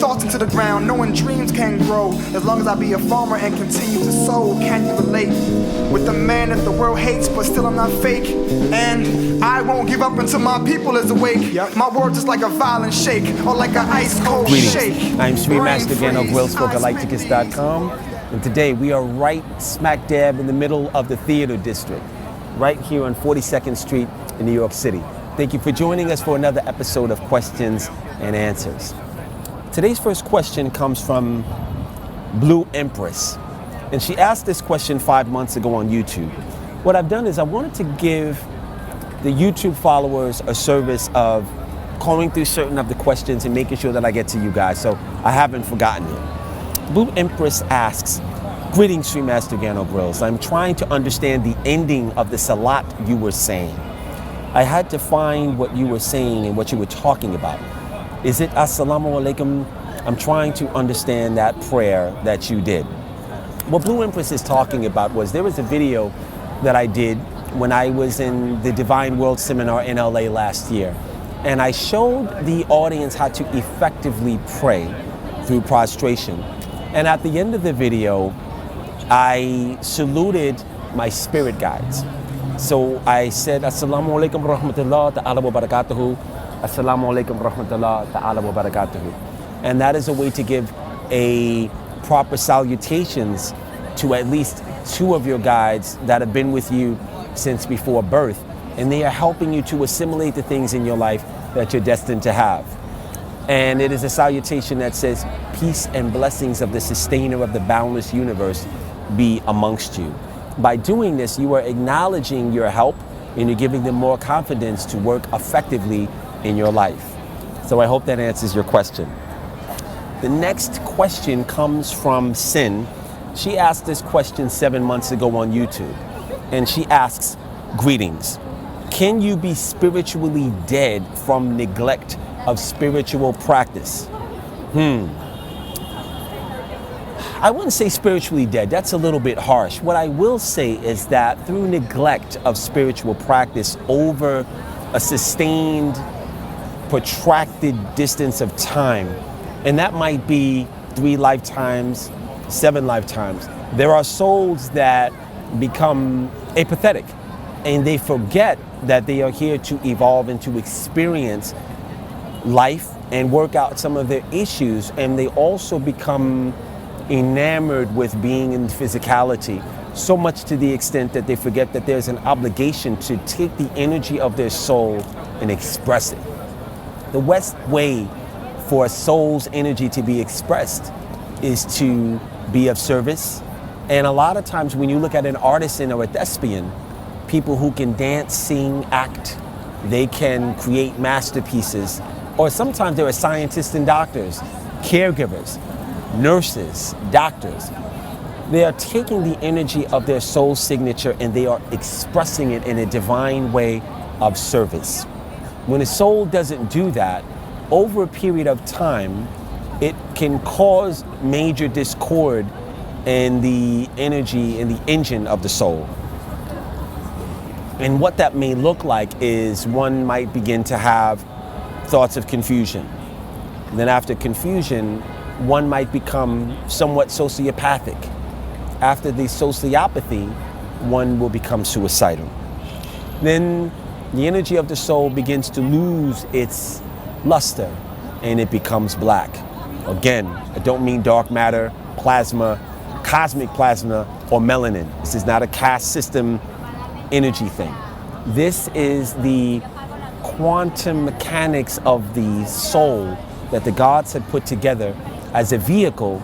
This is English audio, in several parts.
thoughts into the ground, knowing dreams can grow. As long as I be a farmer and continue to sow, can you relate? With the man that the world hates, but still I'm not fake. And I won't give up until my people is awake. My words is like a violent shake, or like an ice cold shake. I'm Master Gano for Galighticus.com. And today we are right smack dab in the middle of the theater district, right here on 42nd Street in New York City. Thank you for joining us for another episode of Questions and Answers. Today's first question comes from Blue Empress. And she asked this question 5 months ago on YouTube. What I've done is I wanted to give the YouTube followers a service of calling through certain of the questions and making sure that I get to you guys, so I haven't forgotten it. Blue Empress asks, greetings, Street Master Gano Grills. I'm trying to understand the ending of the salat you were saying. I had to find what you were saying and what you were talking about. Is it Assalamu Alaikum? I'm trying to understand that prayer that you did. What Blue Empress is talking about was there was a video that I did when I was in the Divine World Seminar in LA last year. And I showed the audience how to effectively pray through prostration. And at the end of the video, I saluted my spirit guides. So I said, Assalamu alaikum rahmatullah ta'ala wa barakatuhu. Assalamu alaikum rahmatullah ta'ala wa barakatuhu. And that is a way to give a proper salutations to at least two of your guides that have been with you since before birth. And they are helping you to assimilate the things in your life that you're destined to have. And it is a salutation that says, peace and blessings of the sustainer of the boundless universe be amongst you. By doing this, you are acknowledging your help and you're giving them more confidence to work effectively in your life. So I hope that answers your question. The next question comes from Sin. She asked this question 7 months ago on YouTube. And she asks, greetings. Can you be spiritually dead from neglect of spiritual practice? I wouldn't say spiritually dead. That's a little bit harsh. What I will say is that through neglect of spiritual practice over a sustained, protracted distance of time, and that might be 3 lifetimes, 7 lifetimes, there are souls that become apathetic and they forget that they are here to evolve and to experience life and work out some of their issues, and they also become enamored with being in physicality, so much to the extent that they forget that there's an obligation to take the energy of their soul and express it. The best way for a soul's energy to be expressed is to be of service. And a lot of times when you look at an artisan or a thespian, people who can dance, sing, act, they can create masterpieces. Or sometimes there are scientists and doctors, caregivers, nurses, doctors. They are taking the energy of their soul signature and they are expressing it in a divine way of service. When a soul doesn't do that, over a period of time, it can cause major discord in the energy and the engine of the soul. And what that may look like is one might begin to have thoughts of confusion. And then after confusion, one might become somewhat sociopathic. After the sociopathy, one will become suicidal. Then the energy of the soul begins to lose its luster and it becomes black. Again, I don't mean dark matter, plasma, cosmic plasma, or melanin. This is not a caste system energy thing. This is the quantum mechanics of the soul that the gods had put together as a vehicle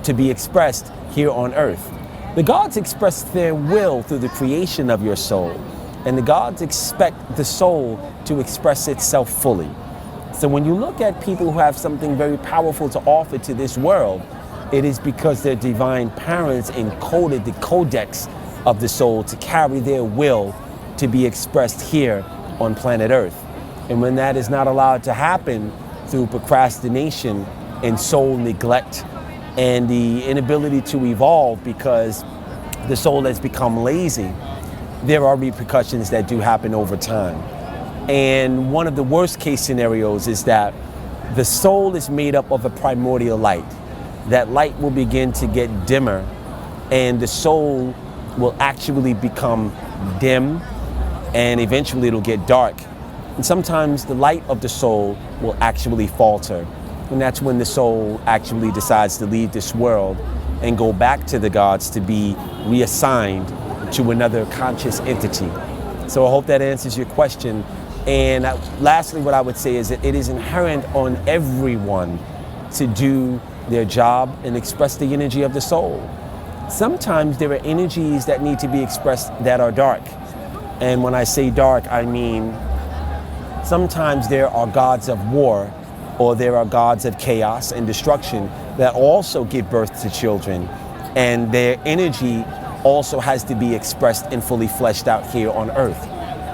to be expressed here on earth. The gods express their will through the creation of your soul, and the gods expect the soul to express itself fully. So when you look at people who have something very powerful to offer to this world, it is because their divine parents encoded the codex of the soul to carry their will to be expressed here on planet Earth. And when that is not allowed to happen through procrastination and soul neglect and the inability to evolve because the soul has become lazy, there are repercussions that do happen over time. And one of the worst case scenarios is that The soul is made up of a primordial light. That light will begin to get dimmer, and the soul will actually become dim, and eventually it'll get dark. And sometimes the light of the soul will actually falter, and that's when the soul actually decides to leave this world and go back to the gods to be reassigned to another conscious entity. So I hope that answers your question. And lastly, what I would say is that it is inherent on everyone to do their job and express the energy of the soul. Sometimes there are energies that need to be expressed that are dark. And when I say dark, I mean sometimes there are gods of war, or there are gods of chaos and destruction that also give birth to children, and their energy also has to be expressed and fully fleshed out here on earth.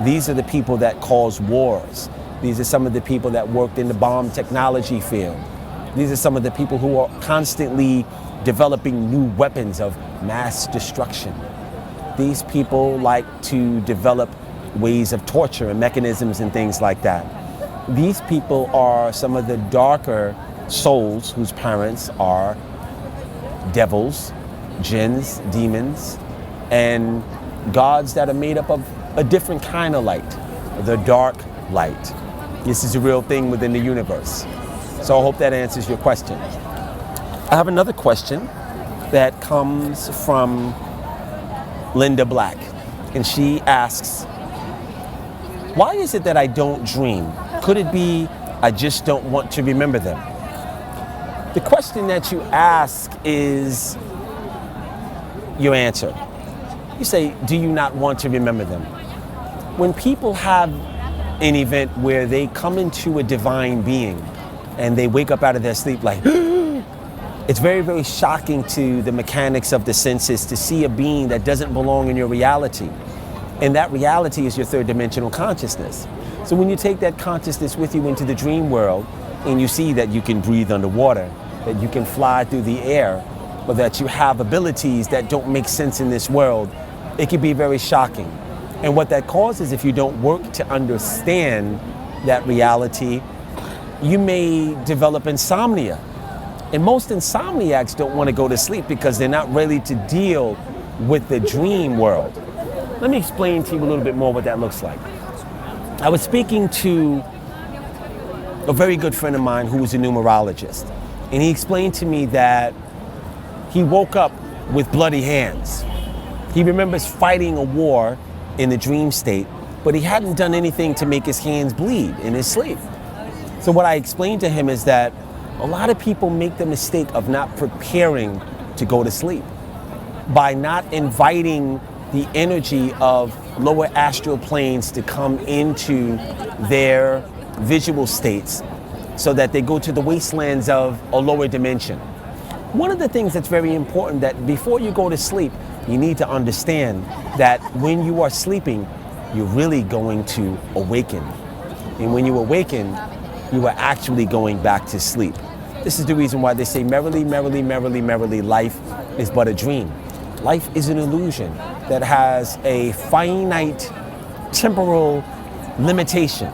These are the people that cause wars. These are some of the people that worked in the bomb technology field. These are some of the people who are constantly developing new weapons of mass destruction. These people like to develop ways of torture and mechanisms and things like that. These people are some of the darker souls whose parents are devils, jinns, demons, and gods that are made up of a different kind of light, the dark light. This is a real thing within the universe. So I hope that answers your question. I have another question that comes from Linda Black, and she asks, why is it that I don't dream? Could it be I just don't want to remember them? The question that you ask is your answer. You say, do you not want to remember them? When people have an event where they come into a divine being and they wake up out of their sleep like, it's very, very shocking to the mechanics of the senses to see a being that doesn't belong in your reality. And that reality is your third dimensional consciousness. So when you take that consciousness with you into the dream world and you see that you can breathe underwater, that you can fly through the air, or that you have abilities that don't make sense in this world, it can be very shocking. And what that causes, if you don't work to understand that reality, you may develop insomnia. And most insomniacs don't want to go to sleep because they're not ready to deal with the dream world. Let me explain to you a little bit more what that looks like. I was speaking to a very good friend of mine who was a numerologist, and he explained to me that he woke up with bloody hands. He remembers fighting a war in the dream state, but he hadn't done anything to make his hands bleed in his sleep. So what I explained to him is that a lot of people make the mistake of not preparing to go to sleep by not inviting the energy of lower astral planes to come into their visual states so that they go to the wastelands of a lower dimension. One of the things that's very important, that before you go to sleep, you need to understand that when you are sleeping, you're really going to awaken. And when you awaken, you are actually going back to sleep. This is the reason why they say merrily, merrily, merrily, merrily, life is but a dream. Life is an illusion that has a finite temporal limitation.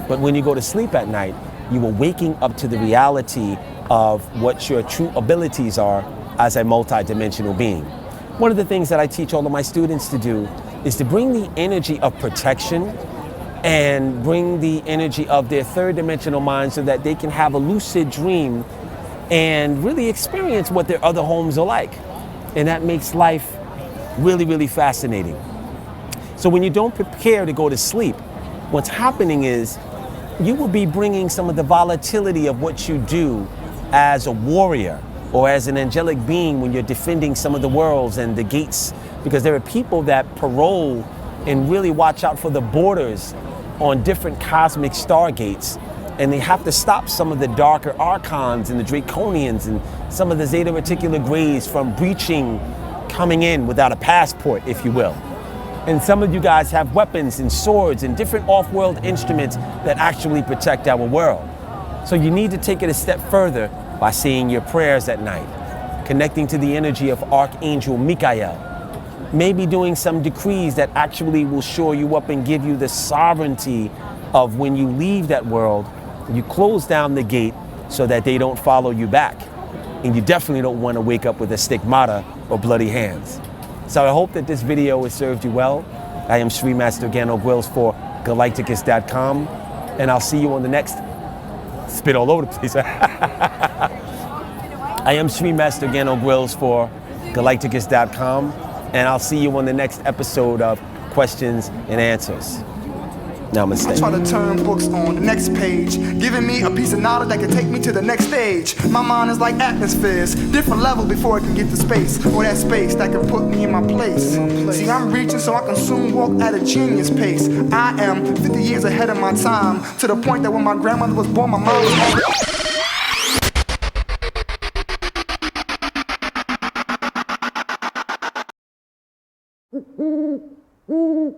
But when you go to sleep at night, you are waking up to the reality of what your true abilities are as a multidimensional being. One of the things that I teach all of my students to do is to bring the energy of protection and bring the energy of their third dimensional mind so that they can have a lucid dream and really experience what their other homes are like. And that makes life really, really fascinating. So when you don't prepare to go to sleep, what's happening is you will be bringing some of the volatility of what you do as a warrior or as an angelic being when you're defending some of the worlds and the gates, because there are people that parole and really watch out for the borders on different cosmic stargates, and they have to stop some of the darker archons and the draconians and some of the Zeta Reticular Greys from breaching, coming in without a passport, if you will. And some of you guys have weapons and swords and different off-world instruments that actually protect our world. So you need to take it a step further by saying your prayers at night, connecting to the energy of Archangel Michael, maybe doing some decrees that actually will shore you up and give you the sovereignty of when you leave that world, You close down the gate so that they don't follow you back. And you definitely don't want to wake up with a stigmata or bloody hands. So I hope that this video has served you well. I am Sri Master Gano for Galighticus.com, and I'll see you on the next, spit all over the place. I am Sri Master Gano for Galighticus.com, and I'll see you on the next episode of Questions and Answers. Namaste. I try to turn books on the next page, giving me a piece of knowledge that can take me to the next stage. My mind is like atmospheres, different levels before it can get to space, or that space that can put me in my place. See, I'm reaching so I can soon walk at a genius pace. I am 50 years ahead of my time, to the point that when my grandmother was born, my mom was already